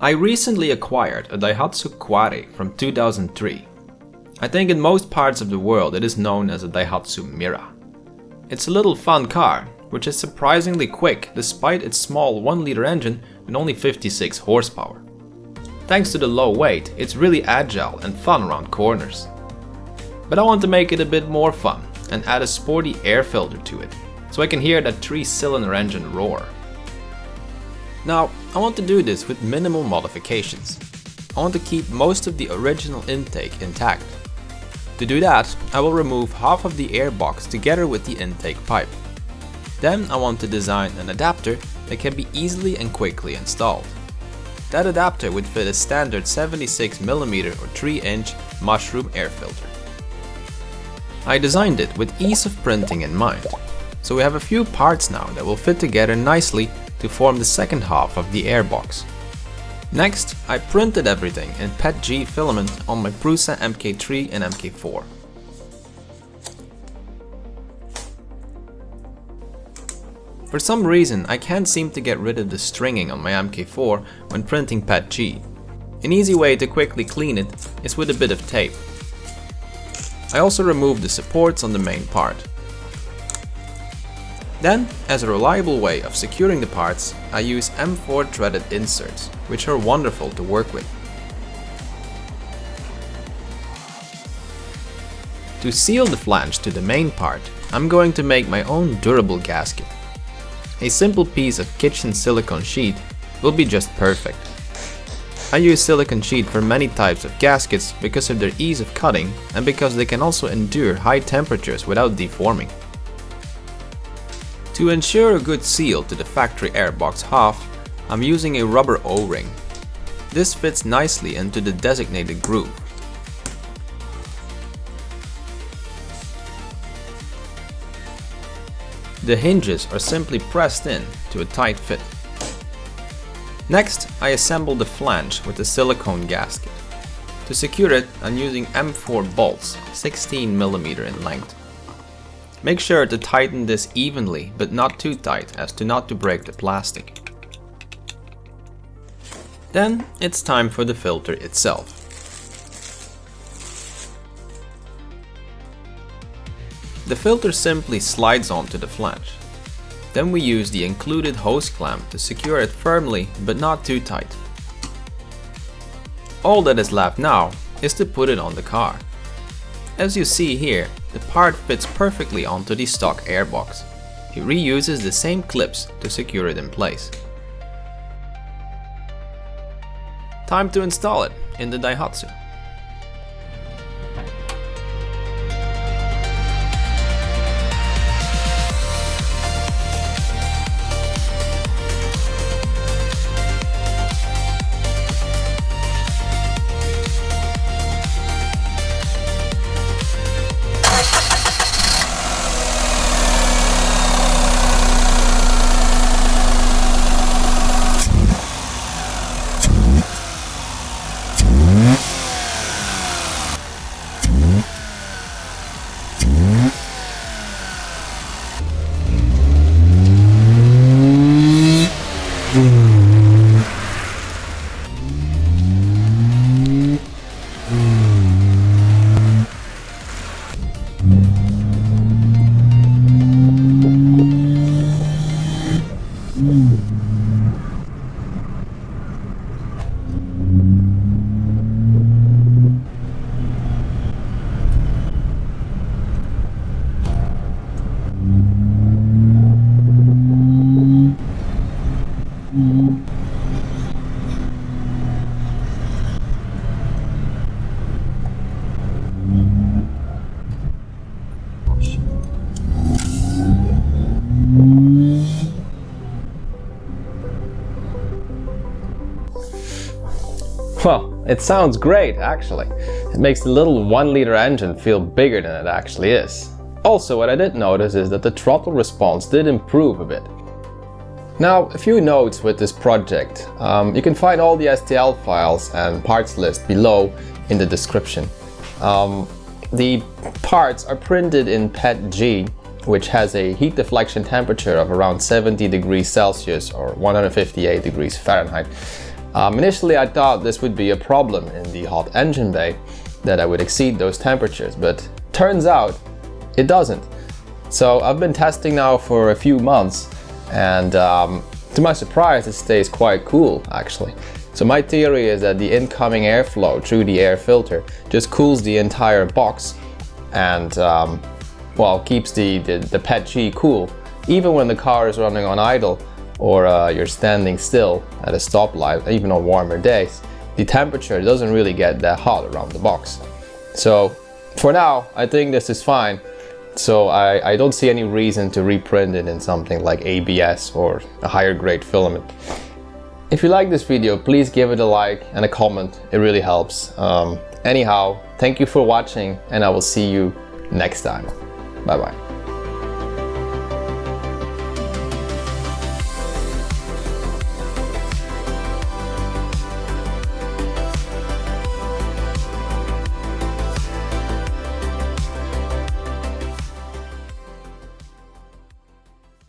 I recently acquired a Daihatsu Cuore from 2003. I think in most parts of the world it is known as a Daihatsu Mira. It's a little fun car, which is surprisingly quick despite its small 1-liter engine with only 56 horsepower. Thanks to the low weight, it's really agile and fun around corners. But I want to make it a bit more fun and add a sporty air filter to it, so I can hear that 3-cylinder engine roar. Now, I want to do this with minimal modifications. I want to keep most of the original intake intact. To do that, I will remove half of the airbox together with the intake pipe. Then I want to design an adapter that can be easily and quickly installed. That adapter would fit a standard 76mm or 3-inch mushroom air filter. I designed it with ease of printing in mind, so we have a few parts now that will fit together nicely to form the second half of the airbox. Next, I printed everything in PETG filament on my Prusa Mk3 and Mk4. For some reason, I can't seem to get rid of the stringing on my Mk4 when printing PETG. An easy way to quickly clean it is with a bit of tape. I also removed the supports on the main part. Then, as a reliable way of securing the parts, I use M4 threaded inserts, which are wonderful to work with. To seal the flange to the main part, I'm going to make my own durable gasket. A simple piece of kitchen silicone sheet will be just perfect. I use silicone sheet for many types of gaskets because of their ease of cutting and because they can also endure high temperatures without deforming. To ensure a good seal to the factory airbox half, I'm using a rubber O-ring. This fits nicely into the designated groove. The hinges are simply pressed in to a tight fit. Next, I assemble the flange with the silicone gasket. To secure it, I'm using M4 bolts, 16mm in length. Make sure to tighten this evenly, but not too tight as to not to break the plastic. Then it's time for the filter itself. The filter simply slides onto the flange. Then we use the included hose clamp to secure it firmly but not too tight. All that is left now is to put it on the car. As you see here, the part fits perfectly onto the stock airbox. He reuses the same clips to secure it in place. Time to install it in the Daihatsu. Well, it sounds great actually. It makes the little 1-liter engine feel bigger than it actually is. Also, what I did notice is that the throttle response did improve a bit. Now, a few notes with this project. You can find all the STL files and parts list below in the description. The parts are printed in PETG, which has a heat deflection temperature of around 70 degrees Celsius or 158 degrees Fahrenheit. Initially I thought this would be a problem in the hot engine bay, that I would exceed those temperatures, but turns out it doesn't. So I've been testing now for a few months, and to my surprise it stays quite cool actually. So my theory is that the incoming airflow through the air filter just cools the entire box and well, keeps the PET-G cool even when the car is running on idle, or you're standing still at a stoplight. Even on warmer days, the temperature doesn't really get that hot around the box. So for now I think this is fine. So I don't see any reason to reprint it in something like ABS or a higher grade filament. If you like this video, please give it a like and a comment, it really helps. Anyhow, thank you for watching, and I will see you next time. Bye bye.